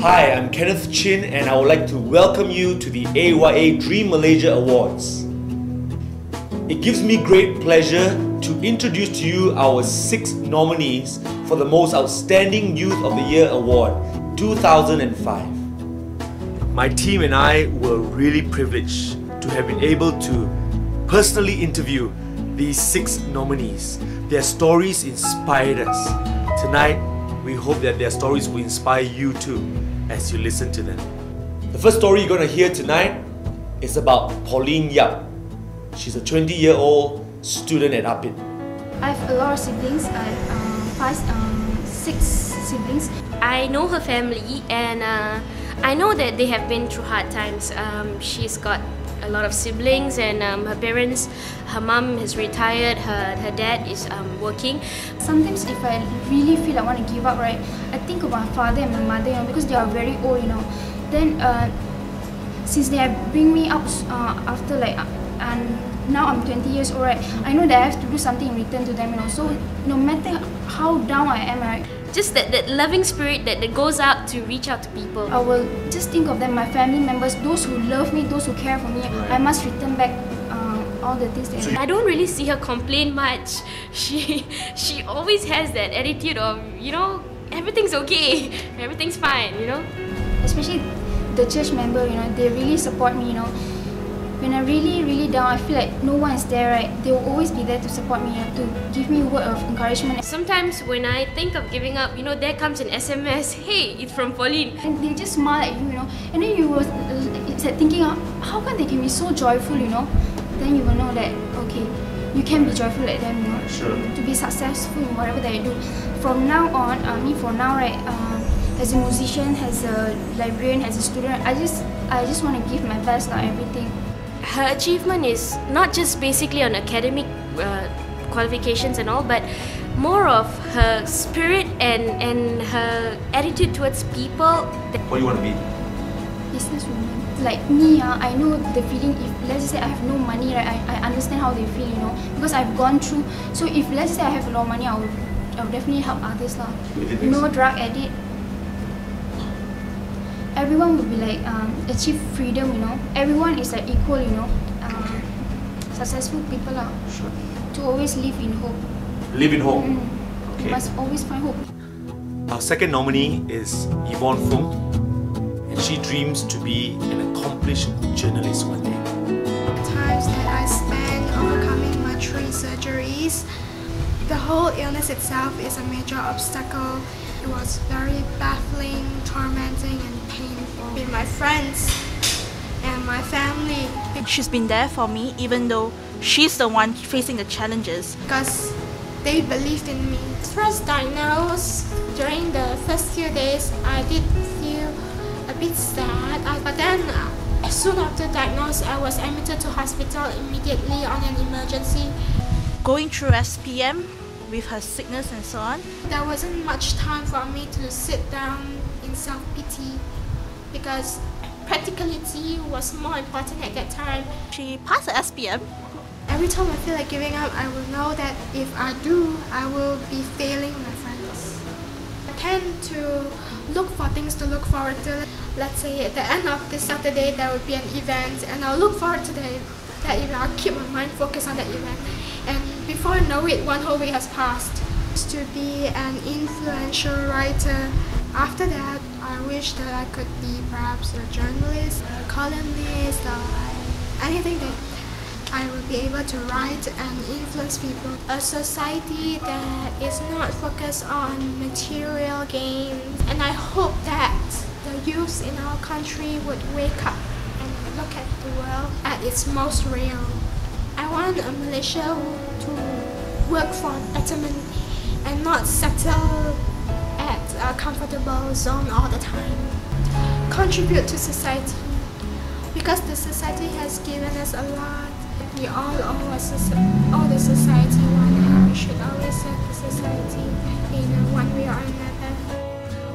Hi, I'm Kenneth Chin and I would like to welcome you to the AYA Dream Malaysia Awards. It gives me great pleasure to introduce to you our 6 nominees for the Most Outstanding Youth of the Year Award 2005. My team and I were really privileged to have been able to personally interview these 6 nominees. Their stories inspired us. Tonight, we hope that their stories will inspire you too as you listen to them. The first story you're going to hear tonight is about Pauline Yap. She's a 20-year-old student at Apit. I have a lot of siblings. I have 6 siblings. I know her family and I know that they have been through hard times. She's got a lot of siblings and her parents, her mum is retired, her dad is working. Sometimes if I really feel I want to give up, right, I think of my father and my mother, because they are very old, Then since they bring me up after and now I'm 20 years old, right, I know that I have to do something in return to them, So no matter how down I am, right, just that loving spirit that goes out to reach out to people. I will just think of them, my family members, those who love me, those who care for me. Right. I must return back all the things that I don't really see her complain much. She always has that attitude of, everything's okay, everything's fine, Especially the church member, they really support me, When I'm really down, I feel like no one is there, right? They will always be there to support me, to give me a word of encouragement. Sometimes when I think of giving up, there comes an SMS, hey, it's from Pauline. And they just smile at you, And then you were thinking, how come they can be so joyful, Then you will know that, okay, you can be joyful like them, Sure. To be successful in whatever that you do. From now on, right, as a musician, as a librarian, as a student, I just want to give my best, everything. Her achievement is not just basically on academic qualifications and all, but more of her spirit and her attitude towards people. What do you want to be? Businesswoman. Like me, I know the feeling. If let's say I have no money, right, I understand how they feel, because I've gone through. So if let's say I have a lot of money, I will definitely help others, No drug addict. Everyone would be like achieve freedom, Everyone is like equal, Successful people Sure. To always live in hope. Live in hope. You Okay. must always find hope. Our second nominee is Yvonne Fung, and she dreams to be an accomplished journalist one day. Times that I spent overcoming my 3 surgeries, the whole illness itself is a major obstacle. It was very baffling, tormenting and painful. With my friends and my family. She's been there for me even though she's the one facing the challenges. Because they believed in me. First diagnosed, during the first few days, I did feel a bit sad. But then, soon after diagnosed, I was admitted to hospital immediately on an emergency. Going through SPM with her sickness and so on. There wasn't much time for me to sit down in self-pity because practicality was more important at that time. She passed the SPM. Every time I feel like giving up, I will know that if I do, I will be failing my friends. I tend to look for things to look forward to. Let's say at the end of this Saturday, there will be an event and I'll look forward to that event. I'll keep my mind focused on that event. And before I know it, one whole week has passed. To be an influential writer. After that, I wish that I could be perhaps a journalist, a columnist, or anything that I will be able to write and influence people. A society that is not focused on material gains. And I hope that the youth in our country would wake up and look at the world at its most real. I want a Malaysia to work for betterment and not settle at a comfortable zone all the time. Contribute to society because the society has given us a lot. We all owe the society one and we should always serve the society in one way or another.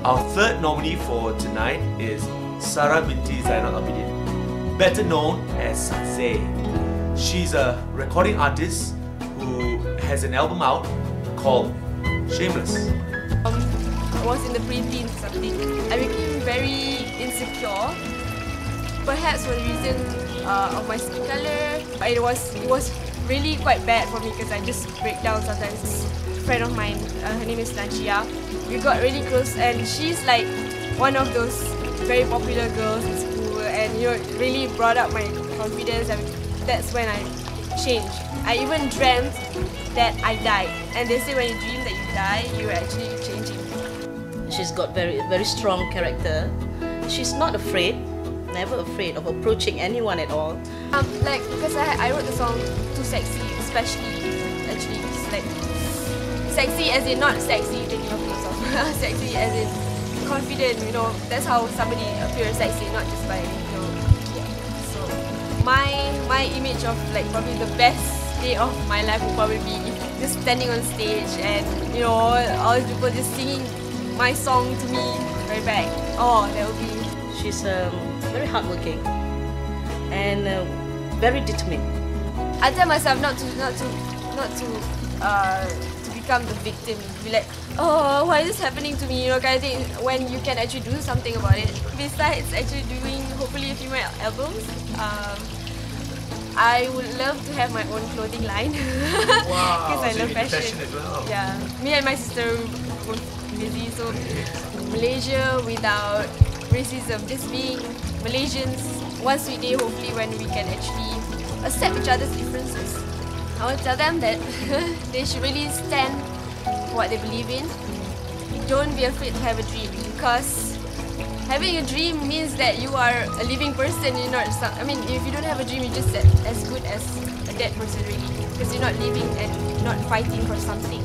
Our third nominee for tonight is Sarah binti Zainal Abidin, better known as Zay. She's a recording artist who has an album out called Shameless. was in the preteens or something, I became very insecure. Perhaps for the reason of my skin color. It was really quite bad for me because I just break down sometimes. A friend of mine, her name is Nanchia. We got really close, and she's like one of those very popular girls in school, and really brought up my confidence. And that's when I changed. I even dreamt that I died, and they say when you dream that you die, you're actually changing. She's got very strong character. She's not afraid, never afraid of approaching anyone at all. Because I wrote the song Too Sexy, especially actually it's like sexy as in not sexy taking off clothes off. Sexy as in confident, that's how somebody appears sexy, not just by yeah. So my image of like probably the best day of my life would probably be just standing on stage and all these people just singing my song to me right back. Oh, that would be. She's very hardworking and very determined. I tell myself not to become the victim. Be like, oh, why is this happening to me? Kind of thing. When you can actually do something about it. Besides actually doing hopefully a few more albums, I would love to have my own clothing line. Wow, because I so love you're fashion. fashion as well. Yeah, me and my sister were busy, so Malaysia without racism, just being Malaysians, one sweet day hopefully when we can actually accept each other's differences. I want to tell them that they should really stand for what they believe in. Don't be afraid to have a dream, because having a dream means that you are a living person. You're not. If you don't have a dream, you're just as good as a dead person, really, because you're not living and not fighting for something.